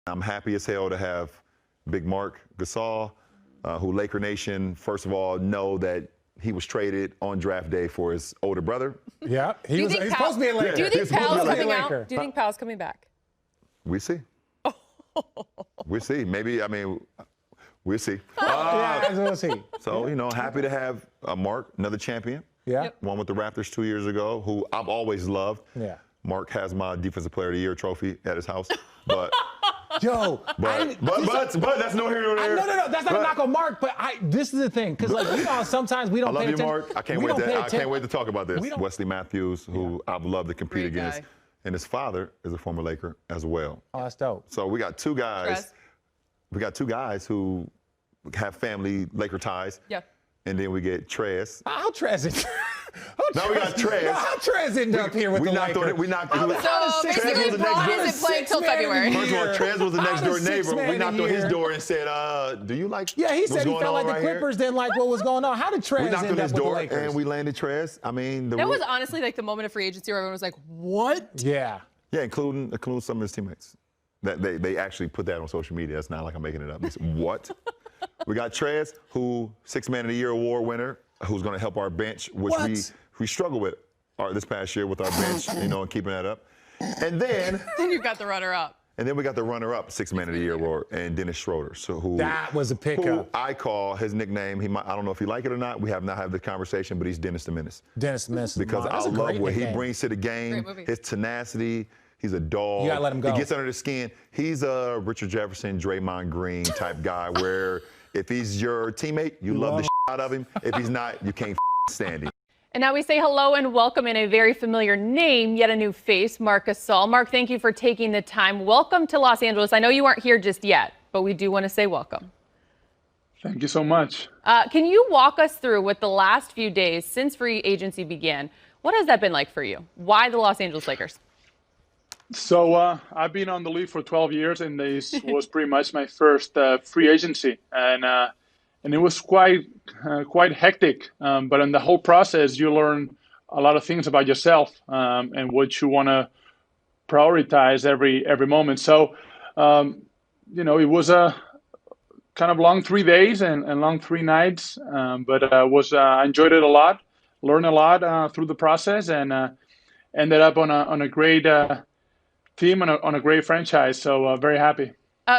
I'm happy as hell to have Big Mark Gasol, who Laker Nation, first of all, know that he was traded on draft day for his older brother. Yeah, he's supposed to be a Laker. Do you think Powell's coming out? Do you think Powell's coming back? We see. We see. Maybe, I mean, we'll see. Yeah, we'll see. So, you know, happy to have Mark, another champion. Yeah. Yep. Won with the Raptors 2 years ago, who I've always loved. Yeah. Mark has my Defensive Player of the Year trophy at his house. But Joe, but that's no here nor there. No, that's not a knock on Mark, but this is the thing, because like, you know, sometimes we don't I pay love attention. you, Mark. I can't wait to talk about this. Wesley Matthews, who I've loved to compete Great against, guy. and his father is a former Laker as well. Oh, that's dope. So we got two guys. Trez. We got two guys who have family Laker ties. Yeah. And then we get Trez. How Trez it? Now we got Trez. How Trez ended up here with the Lakers? We knocked So basically, Braun isn't playing till February. First of all, Trez was the next door neighbor. We knocked on his door. door and said, "Do you like?" Yeah, he said he felt like the right Clippers didn't like what was going on. How did Trez We knocked on end up his with the door Lakers? and we landed Trez. I mean, That was honestly like the moment of free agency where everyone was like, "What?" Yeah. Yeah, including some of his teammates. That they actually put that on social media. It's not like I'm making it up. They said, what? We got Trez, who 6th Man of the Year award winner, who's going to help our bench, which we struggled with this past year with our bench, you know, and keeping that up. And then You've got the runner-up. And then we got the runner-up 6th Man of the Year award, and Dennis Schroeder. So that was a pickup. Who I call his nickname. I don't know if you like it or not. We have not had the conversation, but he's Dennis the Menace. Dennis the Menace. Because I love what he brings to the game. Great movie. His tenacity. He's a dog. You gotta let him go. He gets under the skin. He's a Richard Jefferson, Draymond Green type guy where if he's your teammate, you love the shit out of him. If he's not, you can't stand him. And now we say hello and welcome in a very familiar name, yet a new face, Marc Gasol. Marc, thank you for taking the time. Welcome to Los Angeles. I know you aren't here just yet, but we do want to say welcome. Thank you so much. Can you walk us through what the last few days since free agency began, what has that been like for you? Why the Los Angeles Lakers? So I've been on the league for 12 years, and this was pretty much my first free agency, and it was quite hectic. But in the whole process, you learn a lot of things about yourself and what you want to prioritize every moment. So you know, it was a kind of long 3 days and long 3 nights, but I enjoyed it a lot, learned a lot through the process, and ended up on a great team and on a great franchise. So very happy.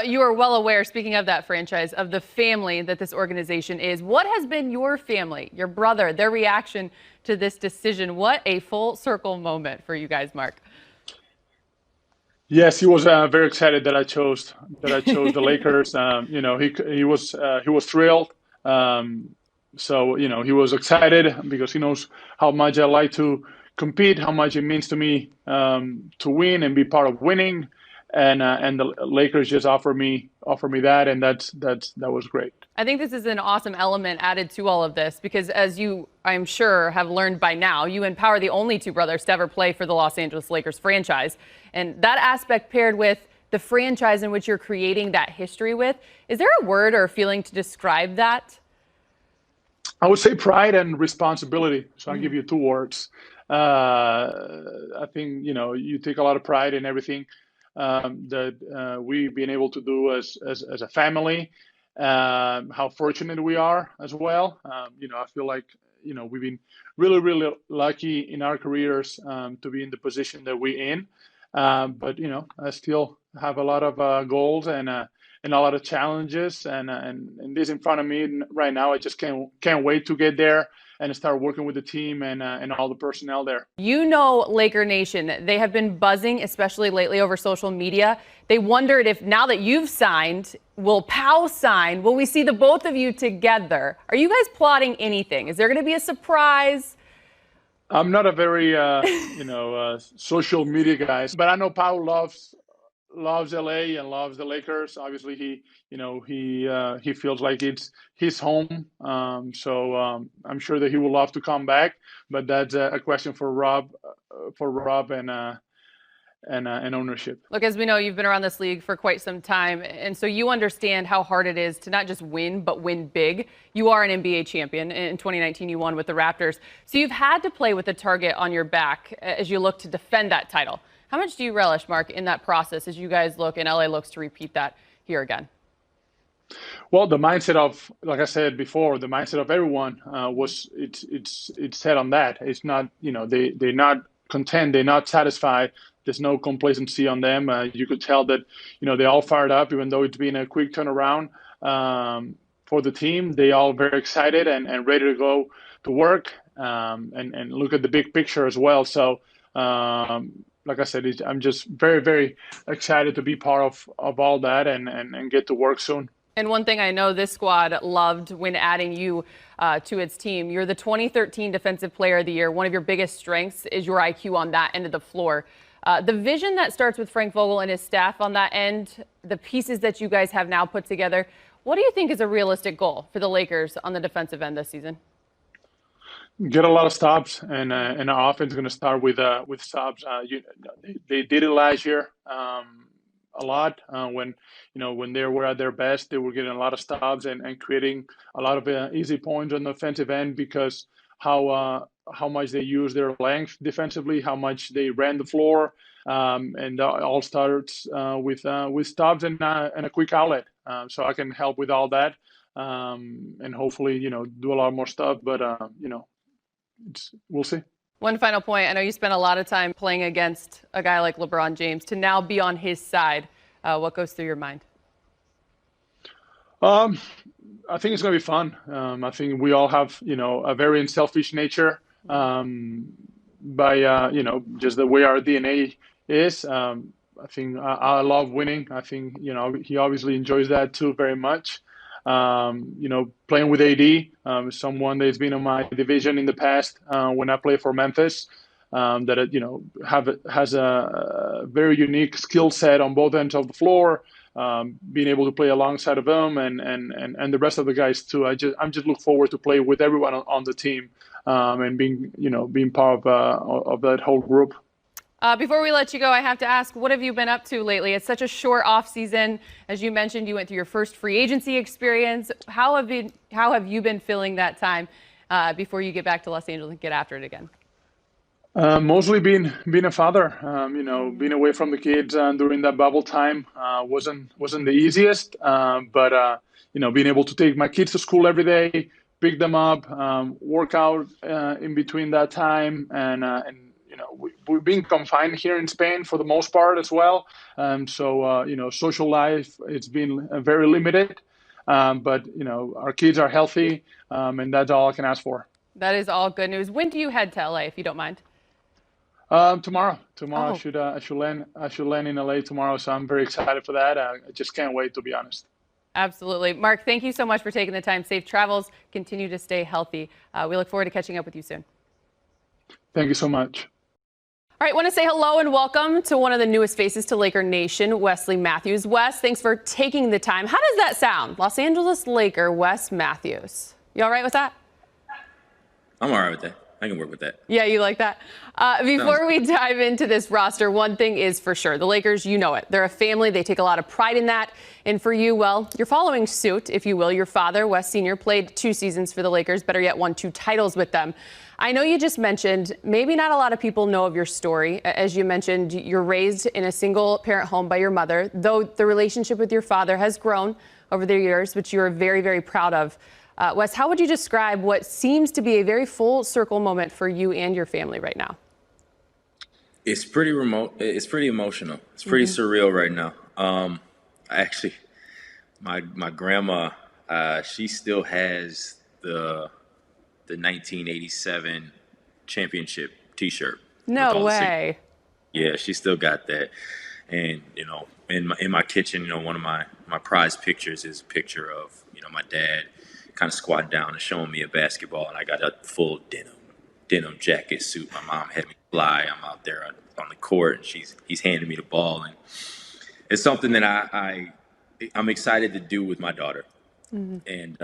You are well aware, speaking of that franchise, of the family that this organization is. What has been your family, your brother, their reaction to this decision? What a full circle moment for you guys, Marc. Yes, he was very excited that I chose the Lakers. You know, he was thrilled. So you know, he was excited because he knows how much I like to compete, how much it means to me to win and be part of winning. And the Lakers just offered me that, and that was great. I think this is an awesome element added to all of this because, as you, I'm sure, have learned by now, you empower the only two brothers to ever play for the Los Angeles Lakers franchise. And that aspect paired with the franchise in which you're creating that history with, is there a word or a feeling to describe that? I would say pride and responsibility. So I'll give you 2 words. I think, you know, you take a lot of pride in everything that we've been able to do as a family, how fortunate we are as well. You know, I feel like, you know, we've been really, really lucky in our careers to be in the position that we're in. But, you know, I still have a lot of goals and a lot of challenges and this in front of me right now. I just can't wait to get there and start working with the team and all the personnel there. You know, Laker Nation, they have been buzzing, especially lately over social media. They wondered if now that you've signed, will Pau sign? Will we see the both of you together? Are you guys plotting anything? Is there going to be a surprise? I'm not a very, you know, social media guy, but I know Pau loves LA and loves the Lakers. Obviously, he feels like it's his home. So I'm sure that he would love to come back, but that's a question for Rob and ownership. Look, as we know, you've been around this league for quite some time, and so you understand how hard it is to not just win, but win big. You are an NBA champion. In 2019, you won with the Raptors. So you've had to play with a target on your back as you look to defend that title. How much do you relish, Mark, in that process as you guys look and LA looks to repeat that here again? Well, the mindset of, like I said before, the mindset of everyone was it's set on that. It's not, they're not content, they're not satisfied. There's no complacency on them. You could tell that, they're all fired up, even though it's been a quick turnaround for the team. They all very excited and ready to go to work and look at the big picture as well. So, like I said, I'm just very, very excited to be part of all that and get to work soon. And one thing I know this squad loved when adding you to its team, you're the 2013 Defensive Player of the Year. One of your biggest strengths is your IQ on that end of the floor. The vision that starts with Frank Vogel and his staff on that end, the pieces that you guys have now put together, what do you think is a realistic goal for the Lakers on the defensive end this season? Get a lot of stops, and our offense is going to start with stops. They did it last year. A lot when they were at their best, they were getting a lot of stops and creating a lot of easy points on the offensive end because how much they use their length defensively, how much they ran the floor, and all starts with stops and a quick outlet. So I can help with all that and hopefully do a lot more stuff. But we'll see. One final point. I know you spent a lot of time playing against a guy like LeBron James. To now be on his side, what goes through your mind? I think it's going to be fun. I think we all have, a very unselfish nature by, just the way our DNA is. I think I love winning. I think, he obviously enjoys that too very much. Playing with AD, someone that's been in my division in the past when I played for Memphis, that has a very unique skill set on both ends of the floor. Being able to play alongside of him and the rest of the guys too. I'm just look forward to play with everyone on the team and being part of that whole group. Before we let you go, I have to ask, what have you been up to lately? It's such a short off season. As you mentioned, you went through your first free agency experience. How have you been filling that time before you get back to Los Angeles and get after it again? Mostly being a father. Being away from the kids during that bubble time wasn't the easiest. But being able to take my kids to school every day, pick them up, work out in between that time, and we've been confined here in Spain for the most part as well. So social life, it's been very limited. But our kids are healthy, and that's all I can ask for. That is all good news. When do you head to LA, if you don't mind? Tomorrow. Oh. I should land in LA tomorrow. So I'm very excited for that. I just can't wait, to be honest. Absolutely. Mark, thank you so much for taking the time. Safe travels. Continue to stay healthy. We look forward to catching up with you soon. Thank you so much. All right, want to say hello and welcome to one of the newest faces to Laker Nation, Wesley Matthews. Wes, thanks for taking the time. How does that sound? Los Angeles Laker, Wes Matthews. You all right with that? I'm all right with that. I can work with that. Yeah, you like that? Before we dive into this roster, one thing is for sure. The Lakers, you know it. They're a family. They take a lot of pride in that. And for you, well, you're following suit, if you will. Your father, Wes Sr., played 2 seasons for the Lakers, better yet, won 2 titles with them. I know you just mentioned maybe not a lot of people know of your story. As you mentioned, you're raised in a single-parent home by your mother, though the relationship with your father has grown over the years, which you are very, very proud of. Wes, how would you describe what seems to be a very full circle moment for you and your family right now? It's pretty remote. It's pretty emotional. It's pretty surreal right now. Actually, my grandma, she still has the 1987 championship T-shirt. No way. Yeah, she still got that. And in my kitchen, one of my prized pictures is a picture of my dad kind of squatting down and showing me a basketball, and I got a full denim jacket suit. My mom had me fly. I'm out there on the court, and he's handing me the ball, and it's something that I'm excited to do with my daughter. And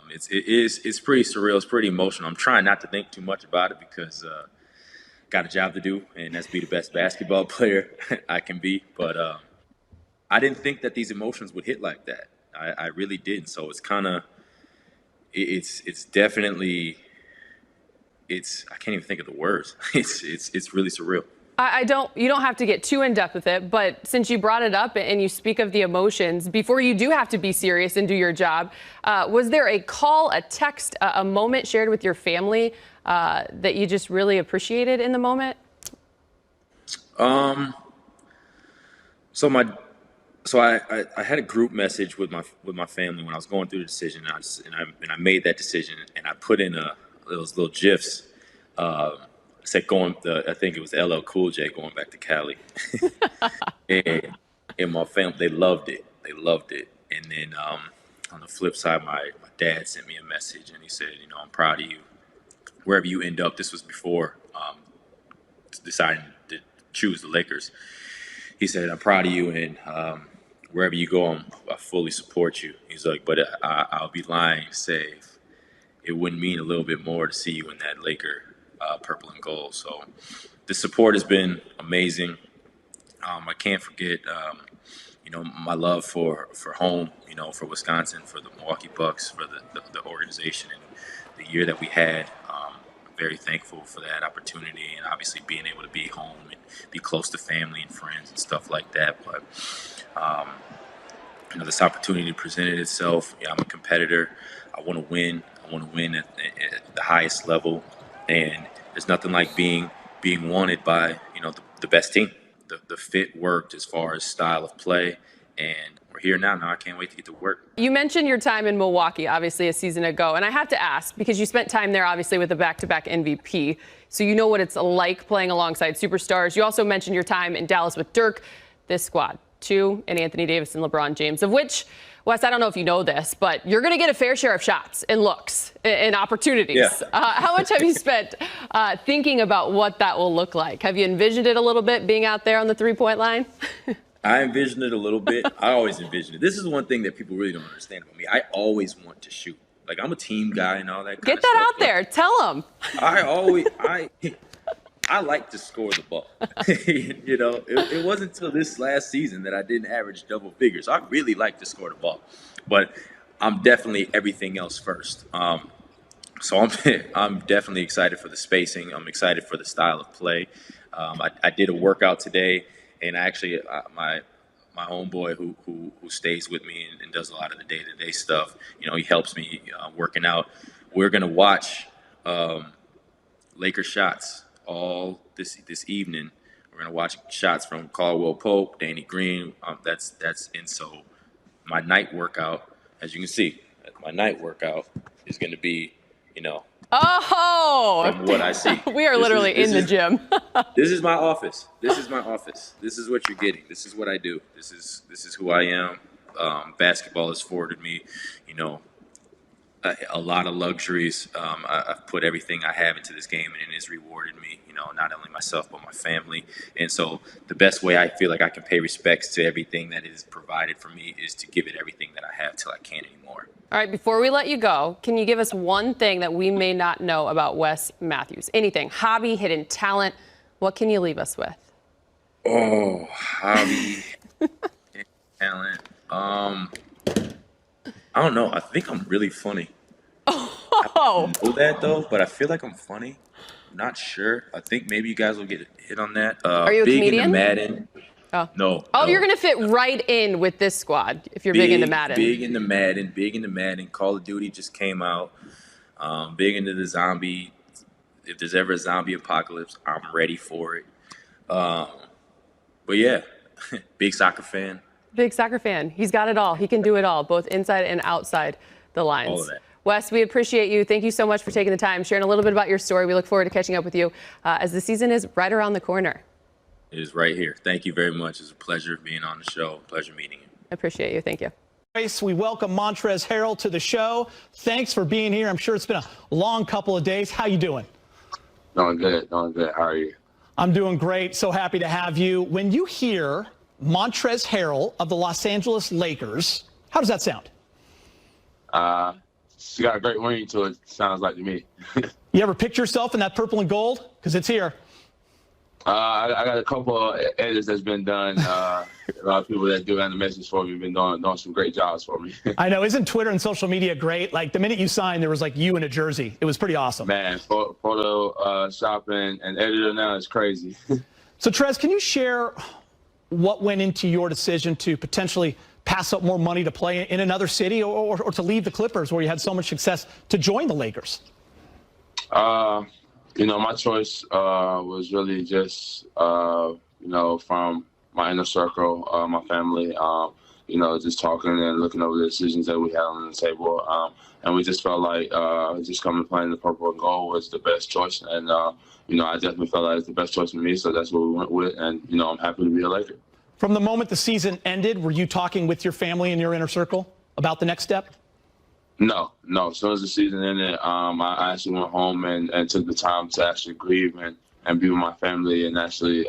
it's pretty surreal. It's pretty emotional. I'm trying not to think too much about it because got a job to do, and that's be the best basketball player I can be. But I didn't think that these emotions would hit like that. I really didn't. So it's kind of, it's definitely, I can't even think of the words. It's really surreal. You don't have to get too in depth with it, but since you brought it up and you speak of the emotions, before you do have to be serious and do your job, was there a call, a text, a moment shared with your family that you just really appreciated in the moment? So I had a group message with my family when I was going through the decision, and I made that decision, and I put in those little gifs. Said I think it was LL Cool J going back to Cali, and my family, they loved it. They loved it. And then on the flip side, my dad sent me a message, and he said, I'm proud of you wherever you end up. This was before deciding to choose the Lakers. He said, I'm proud of you, and wherever you go, I fully support you. He's like, but I'll be lying to say it wouldn't mean a little bit more to see you in that Laker purple and gold. So the support has been amazing. I can't forget, my love for home, for Wisconsin, for the Milwaukee Bucks, for the organization and the year that we had. I'm very thankful for that opportunity, and obviously being able to be home and be close to family and friends and stuff like that. But this opportunity presented itself. I'm a competitor. I want to win. I want to win at the highest level, and there's nothing like being wanted by the best team. The fit worked as far as style of play, and we're here now. Now I can't wait to get to work. You mentioned your time in Milwaukee, obviously a season ago, and I have to ask because you spent time there, obviously with a back-to-back MVP, so you know what it's like playing alongside superstars. You also mentioned your time in Dallas with Dirk, this squad, two, and Anthony Davis and LeBron James, of which, Wes, I don't know if you know this, but you're going to get a fair share of shots and looks and opportunities. Yeah. How much have you spent thinking about what that will look like? Have you envisioned it a little bit, being out there on the three-point line? I envisioned it a little bit. I always envisioned it. This is one thing that people really don't understand about me. I always want to shoot. Like, I'm a team guy and all that kind of stuff. Get that out there. Tell them. I like to score the ball. It wasn't until this last season that I didn't average double figures. I really like to score the ball, but I'm definitely everything else first. So I'm definitely excited for the spacing. I'm excited for the style of play. I did a workout today, and actually my homeboy who stays with me and does a lot of the day-to-day stuff, he helps me working out. We're gonna watch Laker shots all this evening. We're gonna watch shots from Caldwell Pope, Danny Green. That's and so my night workout, as you can see, my night workout is gonna be, from what I see. We are literally in the gym. This is my office. This is my office. This is what you're getting. This is what I do. This is who I am. Basketball has afforded me, a lot of luxuries. I've put everything I have into this game, and it has rewarded me, not only myself, but my family. And so the best way I feel like I can pay respects to everything that is provided for me is to give it everything that I have till I can't anymore. All right, before we let you go, can you give us one thing that we may not know about Wes Matthews? Anything, hobby, hidden talent, what can you leave us with? Oh, hobby, hidden talent. I don't know. I think I'm really funny. Oh. I don't know that though, but I feel like I'm funny. I'm not sure. I think maybe you guys will get a hit on that. Are you a big comedian? Into Madden. Oh. No. Oh, no. You're going to fit right in with this squad if you're big into Madden. Big into Madden. Call of Duty just came out. Big into the zombie. If there's ever a zombie apocalypse, I'm ready for it. But yeah, big soccer fan. Big soccer fan. He's got it all. He can do it all, both inside and outside the lines. All of that. Wes, we appreciate you. Thank you so much for taking the time, sharing a little bit about your story. We look forward to catching up with you as the season is right around the corner. It is right here. Thank you very much. It's a pleasure being on the show. Pleasure meeting you. I appreciate you. Thank you. We welcome Montrezl Harrell to the show. Thanks for being here. I'm sure it's been a long couple of days. How you doing? Doing good. How are you? I'm doing great. So happy to have you. When you hear Montrezl Harrell of the Los Angeles Lakers, how does that sound? She got a great ring to it, sounds like to me. You ever picture yourself in that purple and gold? Because it's here. I got a couple of edits that's been done. A lot of people that do animations for me have been doing some great jobs for me. I know. Isn't Twitter and social media great? Like the minute you signed, there was like you in a jersey. It was pretty awesome. Man, photo shopping and editor now is crazy. So, Trez, can you share what went into your decision to potentially pass up more money to play in another city or to leave the Clippers where you had so much success to join the Lakers? My choice was really just, from my inner circle, my family, just talking and looking over the decisions that we had on the table. And we just felt like just coming and playing the purple and gold was the best choice. And, I definitely felt like it's the best choice for me, so that's what we went with. And, I'm happy to be a Laker. From the moment the season ended, were you talking with your family and your inner circle about the next step? No. As soon as the season ended, I actually went home and took the time to actually grieve and be with my family and actually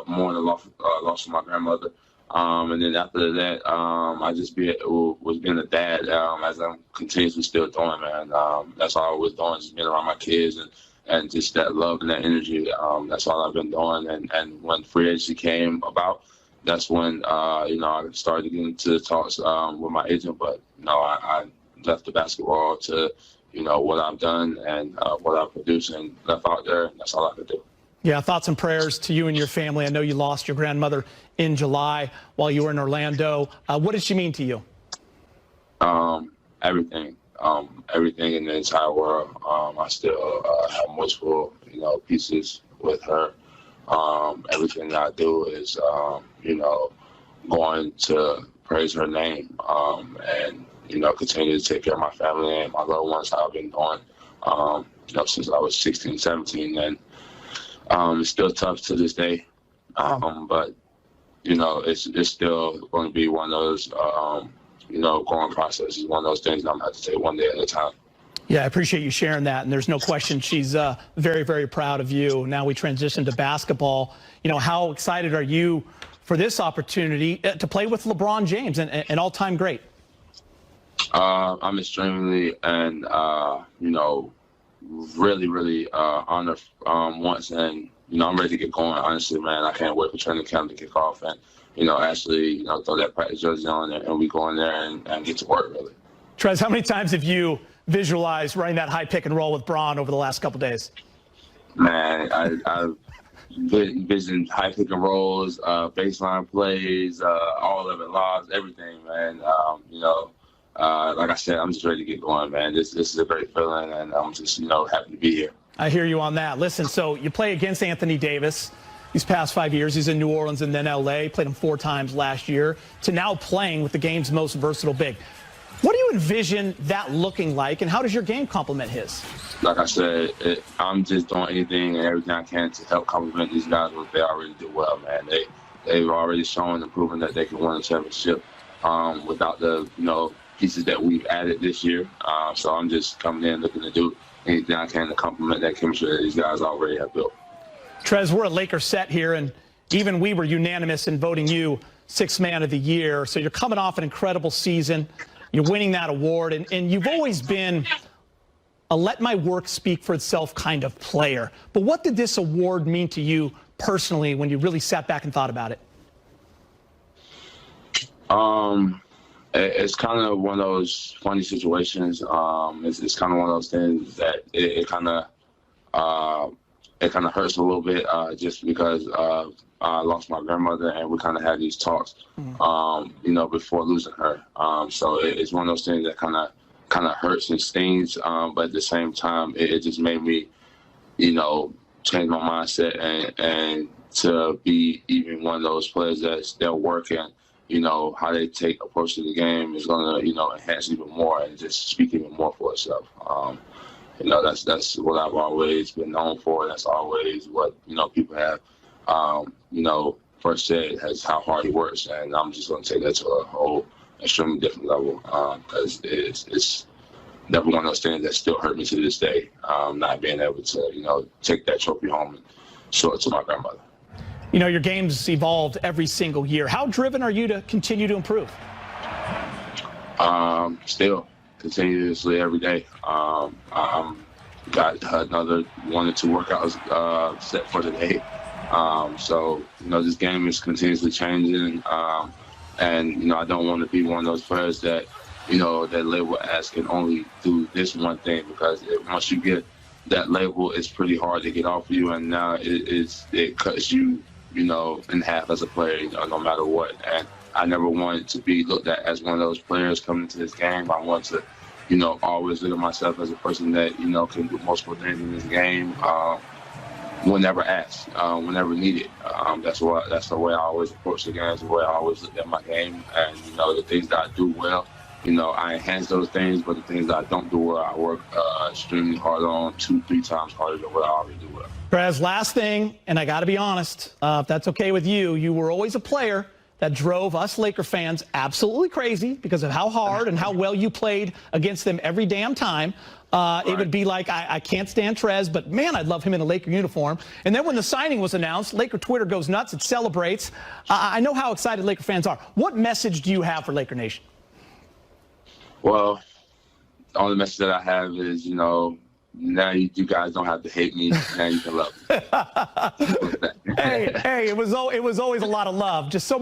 mourn the loss of my grandmother. And then after that, I just was being a dad as I'm continuously still doing, man. That's all I was doing, just being around my kids and just that love and that energy. That's all I've been doing. And when free agency came about, that's when, I started getting into talks with my agent. But, I left the basketball to, what I've done and what I've produced and left out there. And that's all I could do. Yeah, thoughts and prayers to you and your family. I know you lost your grandmother in July while you were in Orlando. What did she mean to you? Everything. Everything in the entire world. I still have multiple, pieces with her. Everything that I do is, going to praise her name and, continue to take care of my family and my loved ones, how I've been doing, since I was 16, 17. And it's still tough to this day. But, it's still going to be one of those, growing processes, one of those things that I'm going to have to take one day at a time. Yeah, I appreciate you sharing that. And there's no question she's very, very proud of you. Now we transition to basketball. How excited are you for this opportunity to play with LeBron James, an all-time great? I'm extremely and, really, really honored once. And, I'm ready to get going. Honestly, man, I can't wait for training camp to kick off and, actually, throw that practice jersey on and we go in there and get to work, really. Trez, how many times have you visualized running that high pick and roll with Bron over the last couple days? Man, I've visioned high pick and rolls, baseline plays, all of it, lobs, everything, man. Like I said, I'm just ready to get going, man. This is a great feeling, and I'm just, happy to be here. I hear you on that. Listen, so you play against Anthony Davis these past 5 years. He's in New Orleans and then L.A. Played him 4 times last year to now playing with the game's most versatile big. What do you envision that looking like, and how does your game complement his? Like I said, I'm just doing anything and everything I can to help complement these guys what they already do well, man. They've already shown and proven that they can win a championship without the, pieces that we've added this year. So I'm just coming in looking to do anything I can to complement that chemistry that these guys already have built. Trez, we're a Lakers set here, and even we were unanimous in voting you 6th Man of the Year. So you're coming off an incredible season. You're winning that award, and you've always been a let my work speak for itself kind of player. But what did this award mean to you personally when you really sat back and thought about it? It's kind of one of those funny situations. It's kind of one of those things that it kind of hurts a little bit just because I lost my grandmother and we kind of had these talks, before losing her. So it's one of those things that kind of hurts and stings. But at the same time, it just made me, change my mindset and to be even one of those players that's still working. How they approach to the game is going to, enhance even more and just speak even more for itself. That's what I've always been known for. That's always what, people have, first said as how hard he works. And I'm just going to take that to a whole extremely different level because it's never one of those things that still hurt me to this day, not being able to, take that trophy home and show it to my grandmother. Your game's evolved every single year. How driven are you to continue to improve? Still, continuously every day. I'm got another 1 or 2 workouts set for the day. So, this game is continuously changing. And, I don't want to be one of those players that, that label as can only do this one thing because once you get that label, it's pretty hard to get off of you. And now it cuts you in half as a player, no matter what. And I never wanted to be looked at as one of those players coming into this game. I want to, always look at myself as a person that, can do multiple things in this game. Whenever asked, whenever needed. That's the way I always approach the game. That's the way I always look at my game. And, the things that I do well, I enhance those things, but the things that I don't do well, I work extremely hard on, 2-3 times harder than what I already do well. Trez, last thing, and I got to be honest, if that's okay with you, you were always a player that drove us Laker fans absolutely crazy because of how hard and how well you played against them every damn time. Right. It would be like, I can't stand Trez, but man, I'd love him in a Laker uniform. And then when the signing was announced, Laker Twitter goes nuts. It celebrates. I know how excited Laker fans are. What message do you have for Laker Nation? Well, the only message that I have is, now you guys don't have to hate me. Now you can love me. Hey, it was always a lot of love. Just so much.